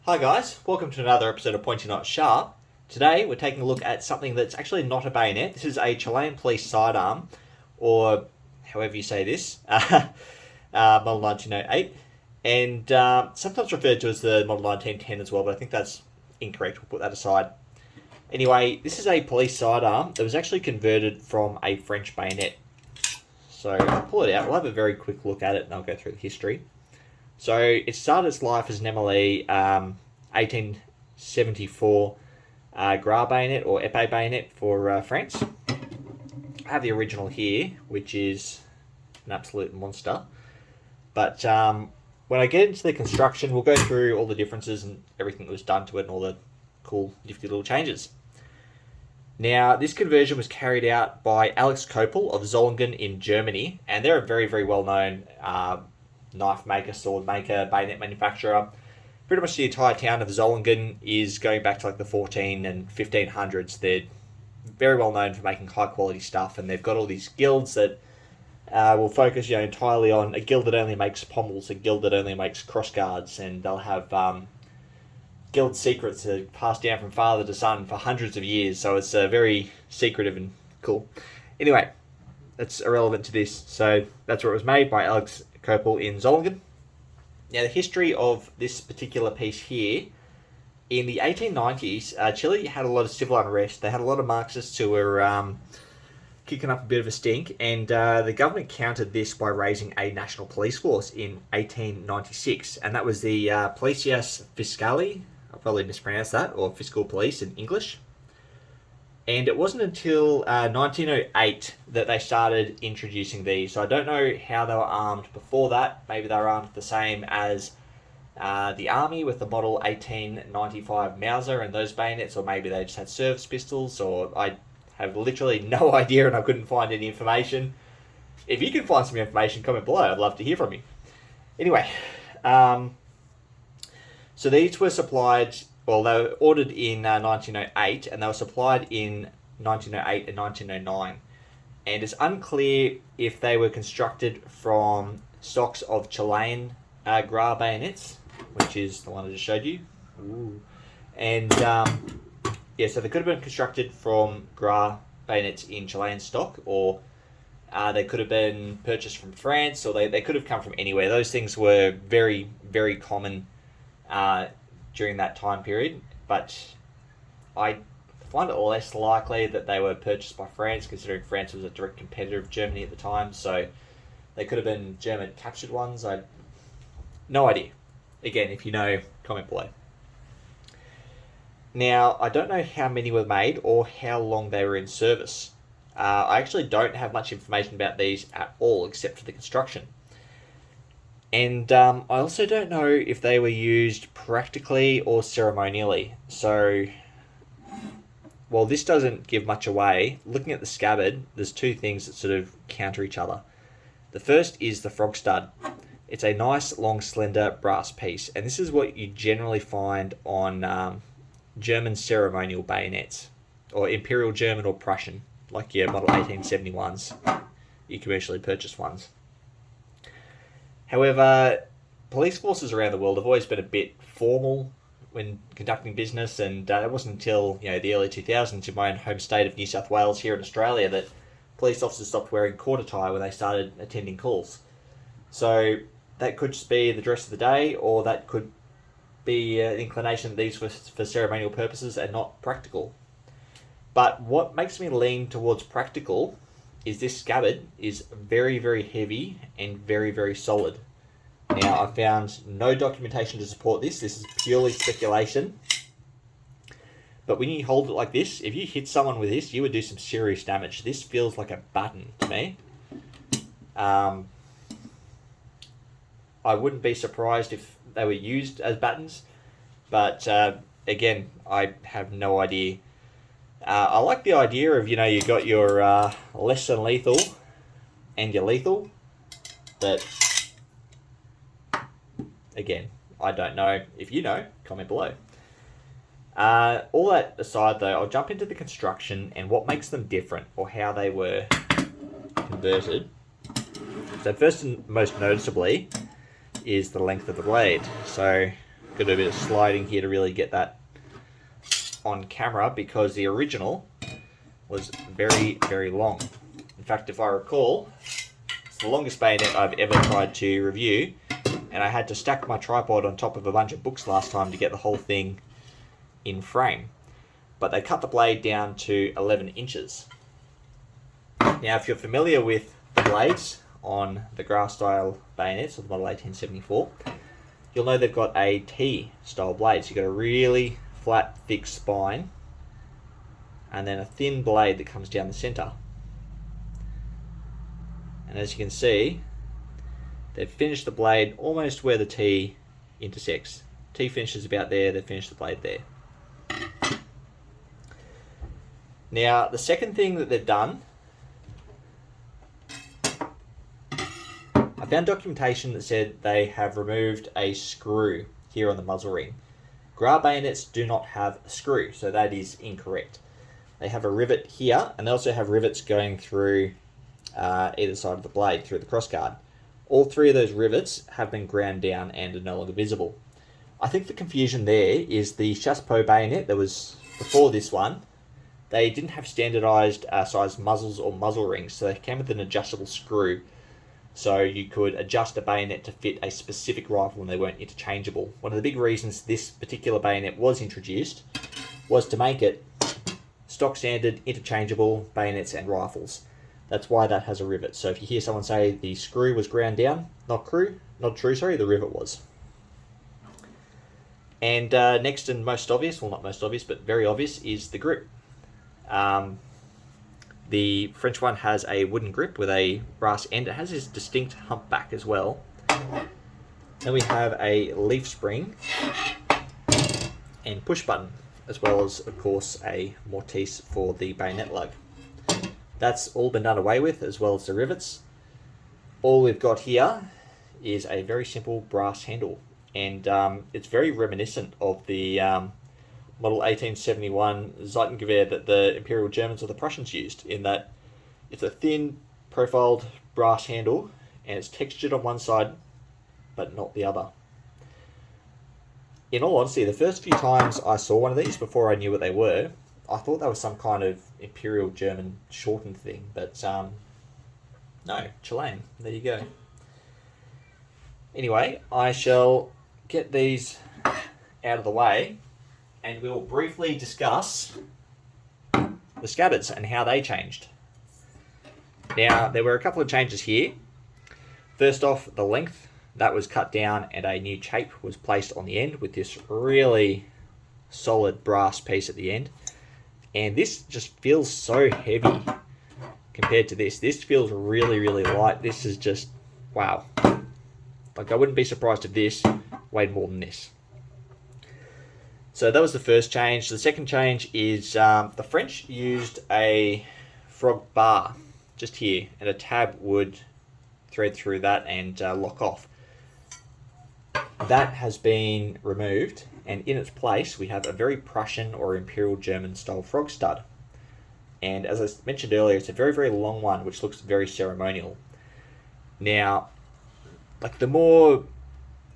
Hi guys, welcome to another episode of Pointy Not Sharp. Today we're taking a look at something that's actually not a bayonet. This is a Chilean police sidearm, or however you say this, model 1908, and sometimes referred to as the model 1910 as well, but I think that's incorrect. We'll put that aside. Anyway, this is a police sidearm that was actually converted from a French bayonet. So I'll pull it out. We'll have a very quick look at it and I'll go through the history. So it started its life as an MLE 1874 Gras bayonet or épée bayonet for France. I have the original here, which is an absolute monster. But when I get into the construction, we'll go through all the differences and everything that was done to it and all the cool, nifty little changes. Now, this conversion was carried out by Alex Koppel of Zollingen in Germany, and they're a very, very well-known knife maker, sword maker, bayonet manufacturer. Pretty much the entire town of Zollingen is going back to like the 14 and 1500s. They're very well known for making high quality stuff, and they've got all these guilds that will focus entirely on a guild that only makes pommels, a guild that only makes crossguards, and they'll have guild secrets that are passed down from father to son for hundreds of years, so it's very secretive and cool. Anyway, that's irrelevant to this. So that's where it was made, by Alex Koppel in Zollingen. Now, the history of this particular piece here, in the 1890s, Chile had a lot of civil unrest. They had a lot of Marxists who were kicking up a bit of a stink, and the government countered this by raising a national police force in 1896, and that was the Policias Fiscali. I'll probably mispronounce that, or fiscal police in English. And it wasn't until 1908 that they started introducing these. So I don't know how they were armed before that. Maybe they were armed the same as the army with the model 1895 Mauser and those bayonets, or maybe they just had service pistols, or I have literally no idea and I couldn't find any information. If you can find some information, comment below. I'd love to hear from you. Anyway, so these were supplied, well, they were ordered in 1908, and they were supplied in 1908 and 1909. And it's unclear if they were constructed from stocks of Chilean Gras bayonets, which is the one I just showed you. Ooh. And yeah, so they could have been constructed from Gras bayonets in Chilean stock, or they could have been purchased from France, or they could have come from anywhere. Those things were very, very common during that time period, but I find it less likely that they were purchased by France, considering France was a direct competitor of Germany at the time, so they could have been German captured ones. No idea. Again, if you know, comment below. Now, I don't know how many were made or how long they were in service. I actually don't have much information about these at all, except for the construction. And I also don't know if they were used practically or ceremonially. So, while this doesn't give much away, looking at the scabbard, there's two things that sort of counter each other. The first is the frog stud. It's a nice, long, slender brass piece, and this is what you generally find on German ceremonial bayonets, or Imperial German or Prussian, like your model 1871s, your commercially purchased ones. However, police forces around the world have always been a bit formal when conducting business, and it wasn't until the early 2000s in my own home state of New South Wales here in Australia that police officers stopped wearing court attire when they started attending calls. So that could just be the dress of the day, or that could be an inclination that these were for ceremonial purposes and not practical. But what makes me lean towards practical is this scabbard is very, very heavy and very, very solid. Now, I found no documentation to support this. This is purely speculation. But when you hold it like this, if you hit someone with this, you would do some serious damage. This feels like a baton to me. I wouldn't be surprised if they were used as batons, but again, I have no idea. I like the idea of, you got your less than lethal and your lethal, but again, I don't know. If you know, comment below. All that aside though, I'll jump into the construction and what makes them different, or how they were converted. So first and most noticeably is the length of the blade. So got to do a bit of sliding here to really get that on camera, because the original was very, very long. In fact, if I recall, it's the longest bayonet I've ever tried to review, and I had to stack my tripod on top of a bunch of books last time to get the whole thing in frame. But they cut the blade down to 11 inches. Now, if you're familiar with the blades on the grass style bayonets of the Model 1874, you'll know they've got a T style blade. So you've got a really flat, thick spine, and then a thin blade that comes down the center. And as you can see, they've finished the blade almost where the T intersects. T finishes about there, they've finished the blade there. Now, the second thing that they've done, I found documentation that said they have removed a screw here on the muzzle ring. Gra bayonets do not have a screw, so that is incorrect. They have a rivet here, and they also have rivets going through either side of the blade, through the crossguard. All three of those rivets have been ground down and are no longer visible. I think the confusion there is the Chassepot bayonet that was before this one. They didn't have standardized size muzzles or muzzle rings, so they came with an adjustable screw. So you could adjust a bayonet to fit a specific rifle and they weren't interchangeable. One of the big reasons this particular bayonet was introduced was to make it stock standard, interchangeable bayonets and rifles. That's why that has a rivet. So if you hear someone say the screw was ground down, not true, the rivet was. And next and most obvious, well not most obvious, but very obvious, is the grip. The French one has a wooden grip with a brass end. It has this distinct humpback as well. Then we have a leaf spring and push button, as well as, of course, a mortise for the bayonet lug. That's all been done away with, as well as the rivets. All we've got here is a very simple brass handle, and it's very reminiscent of the Model 1871 Seitengewehr that the Imperial Germans or the Prussians used, in that it's a thin, profiled brass handle, and it's textured on one side, but not the other. In all honesty, the first few times I saw one of these, before I knew what they were, I thought they were some kind of Imperial German shortened thing, but no, Chilean. There you go. Anyway, I shall get these out of the way, and we'll briefly discuss the scabbards and how they changed. Now, there were a couple of changes here. First off, the length, that was cut down and a new chape was placed on the end with this really solid brass piece at the end. And this just feels so heavy compared to this. This feels really, really light. This is just, wow. Like, I wouldn't be surprised if this weighed more than this. So that was the first change. The second change is the French used a frog bar just here, and a tab would thread through that and lock off. That has been removed, and in its place we have a very Prussian or Imperial German style frog stud. And as I mentioned earlier, it's a very, very long one, which looks very ceremonial. Now, like the more,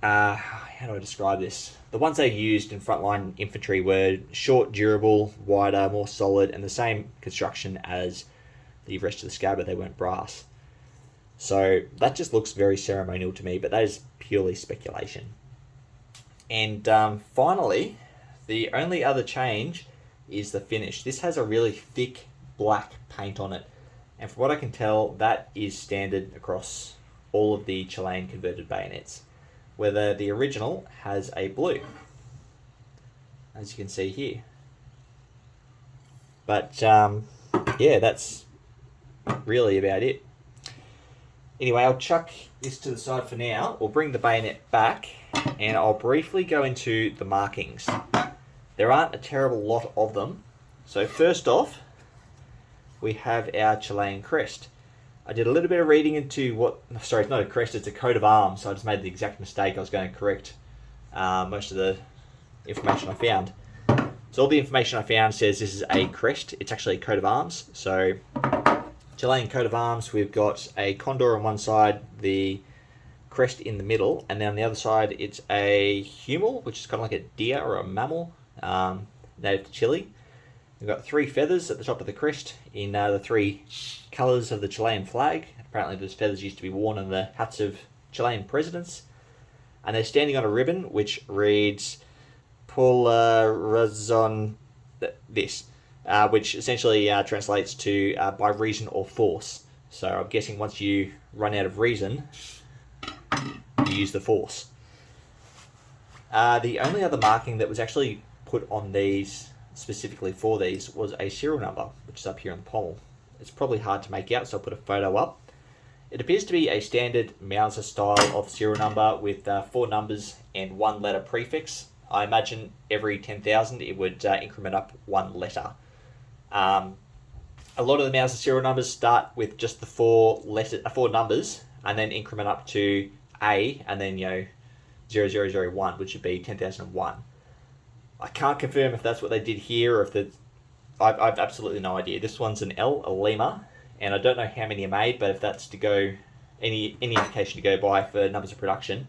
how do I describe this? The ones they used in frontline infantry were short, durable, wider, more solid, and the same construction as the rest of the scabbard. They weren't brass. So that just looks very ceremonial to me, but that is purely speculation. And finally, the only other change is the finish. This has a really thick black paint on it, and from what I can tell, that is standard across all of the Chilean converted bayonets, whether the original has a blue, as you can see here. But yeah, that's really about it. Anyway, I'll chuck this to the side for now. We'll bring the bayonet back, and I'll briefly go into the markings. There aren't a terrible lot of them. So first off, we have our Chilean crest. I did a little bit of reading into what, sorry, it's not a crest, it's a coat of arms, so I just made the exact mistake. I was going to correct most of the information I found. So all the information I found says this is a crest. It's actually a coat of arms. So Chilean coat of arms, we've got a condor on one side, the crest in the middle, and then on the other side it's a huemul, which is kind of like a deer or a mammal, native to Chile. We've got 3 feathers at the top of the crest in the 3 colours of the Chilean flag. Apparently those feathers used to be worn on the hats of Chilean presidents. And they're standing on a ribbon which reads "Por la razón this," which essentially translates to "by reason or force." So I'm guessing once you run out of reason, you use the force. The only other marking that was actually put on these, specifically for these, was a serial number, which is up here on the pommel. It's probably hard to make out, so I'll put a photo up. It appears to be a standard Mauser style of serial number with 4 numbers and 1 letter prefix. I imagine every 10,000 it would increment up 1 letter. A lot of the Mauser serial numbers start with just the 4 numbers and then increment up to A, and then 0001, which would be 10,001. I can't confirm if that's what they did here or if I've absolutely no idea. This one's an L, a Lima, and I don't know how many are made, but if that's to go any indication to go by for numbers of production,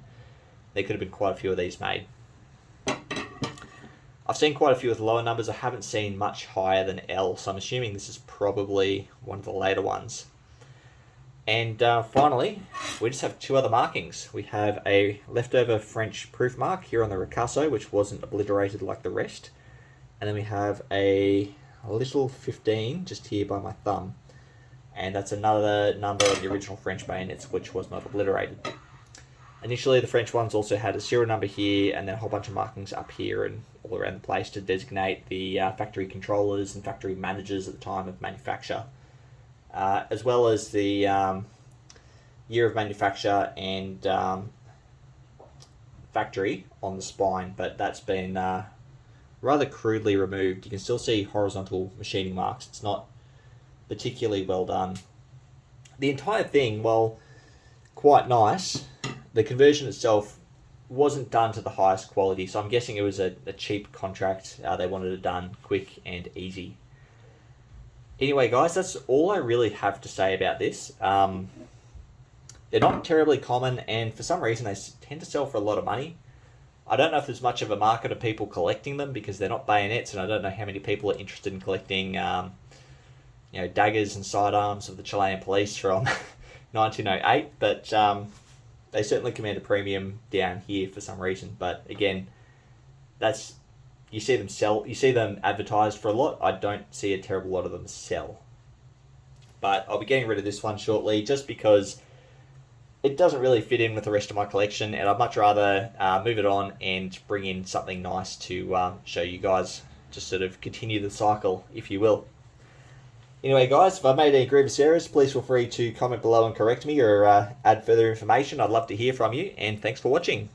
there could have been quite a few of these made. I've seen quite a few with lower numbers. I haven't seen much higher than L, so I'm assuming this is probably one of the later ones. And finally, we just have 2 other markings. We have a leftover French proof mark here on the ricasso, which wasn't obliterated like the rest. And then we have a little 15 just here by my thumb. And that's another number of the original French bayonets, which was not obliterated. Initially, the French ones also had a serial number here and then a whole bunch of markings up here and all around the place to designate the factory controllers and factory managers at the time of manufacture, as well as the year of manufacture and factory on the spine, but that's been rather crudely removed. You can still see horizontal machining marks. It's not particularly well done. The entire thing, while quite nice, the conversion itself wasn't done to the highest quality, so I'm guessing it was a cheap contract. They wanted it done quick and easy. Anyway, guys, that's all I really have to say about this. They're not terribly common, and for some reason they tend to sell for a lot of money. I don't know if there's much of a market of people collecting them because they're not bayonets, and I don't know how many people are interested in collecting daggers and sidearms of the Chilean police from 1908, but they certainly command a premium down here for some reason. But again, you see them advertised for a lot. I don't see a terrible lot of them sell. But I'll be getting rid of this one shortly just because it doesn't really fit in with the rest of my collection, and I'd much rather move it on and bring in something nice to show you guys, just sort of continue the cycle, if you will. Anyway, guys, if I made any grievous errors, please feel free to comment below and correct me or add further information. I'd love to hear from you, and thanks for watching.